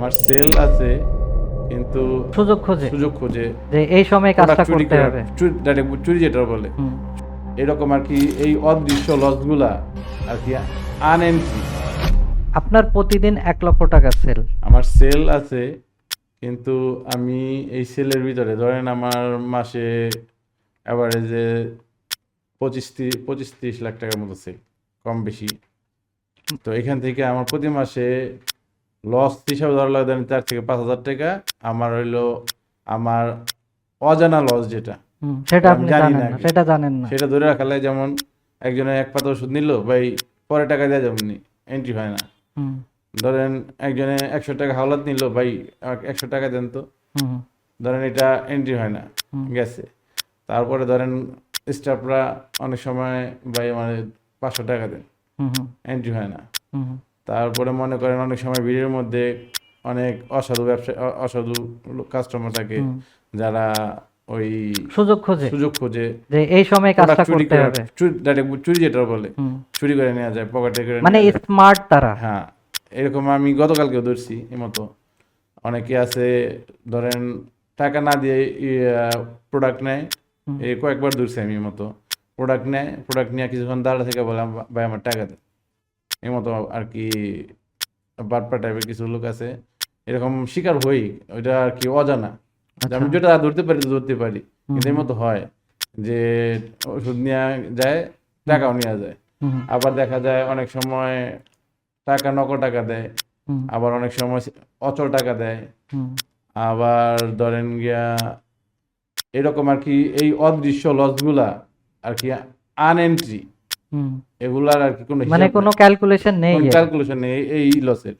আমার সেল আছে কিন্তু সুযোগ খোঁজে সুযোগ খোঁজে যে এই সময় কাজটা চুরি করতে হবে। চুরি যেটা বলে এরকম আর কি। এই অদৃশ্য লসগুলা আর কি আনএন্ট্রি। আপনার প্রতিদিন 1,00,000 টাকা সেল। আমার সেল আছে কিন্তু আমি এই সেলের ভিতরে ধরেন আমার মাসে অ্যাভারেজে 25-30 লাখ টাকার মতো সেল, কম বেশি। তো এখান থেকে আমার প্রতি মাসে লস হিসাবে ধরা লাগে 4,000-5,000 টাকা। আমার হইলো আমার অজানা লস যেটা সেটা আমি আপনি জানি জানেন না না, আগে। সেটা জানেন না। সেটা ধরে রাখালে যেমন একজনে এক পাতা ওষুধ নিল ভাই, পরে টাকা দেওয়া যাবে না, এন্ট্রি হয় না। হুম, ধরেন একজনে 100 টাকা হাওলাত নিল ভাই, আমাকে 100 টাকা দেন তো, হুম, ধরেন এটা এন্ট্রি হয় না, গেছে। তারপরে ধরেন স্টাফরা অনেক সময় ভাই মানে 500 টাকা দেন, হুম, হুম, এন্ট্রি হয় না। হুম, তারপরে মনে করেন অনেক সময় ভিড়ের মধ্যে অনেক অসাধু ব্যবসা অসাধু কাস্টমার থাকে যারা ওই সুযোগ খোঁজে সুযোগ খোঁজে যে এই সময় কাজটা চুরি করতে করে, হবে। চুরি যেটা বলে চুরি করে নেওয়া যায়, পকেটে করে মানে নেওয়া যায়। স্মার্ট তারা। হ্যাঁ, এরকম আমি গতকালকেও ধরছি এই মতো। অনেকে আছে ধরেন টাকা না দিয়ে প্রোডাক্ট নেয়, এই কয়েকবার ধরছি আমি এই মতো। প্রোডাক্ট নেয়, প্রোডাক্ট নিয়ে কিছুক্ষণ দাঁড়া থেকে বললাম ভাই আমার টাকা দেন, এই মতো আর কি। বাটপা টাইপের কিছু লোক আছে, এরকম শিকার হই। ওইটা আর কি অজানা, যে আমি যেটা ধরতে পারি তো ধরতে পারি, কিন্তু এই মতো হয় যে ওষুধ নেওয়া যায়, টাকাও নেওয়া যায়। আবার দেখা যায় অনেক সময় টাকা নকল টাকা দেয়, আবার অনেক সময় অচল টাকা দেয়, আবার ধরেন গিয়া এরকম আর কি। এই অদৃশ্য লসগুলা আর কি আনএন্ট্রি, এগুলার আর কি কোনো মানে কোনো ক্যালকুলেশন নেই, ক্যালকুলেশন নেই এই লসের।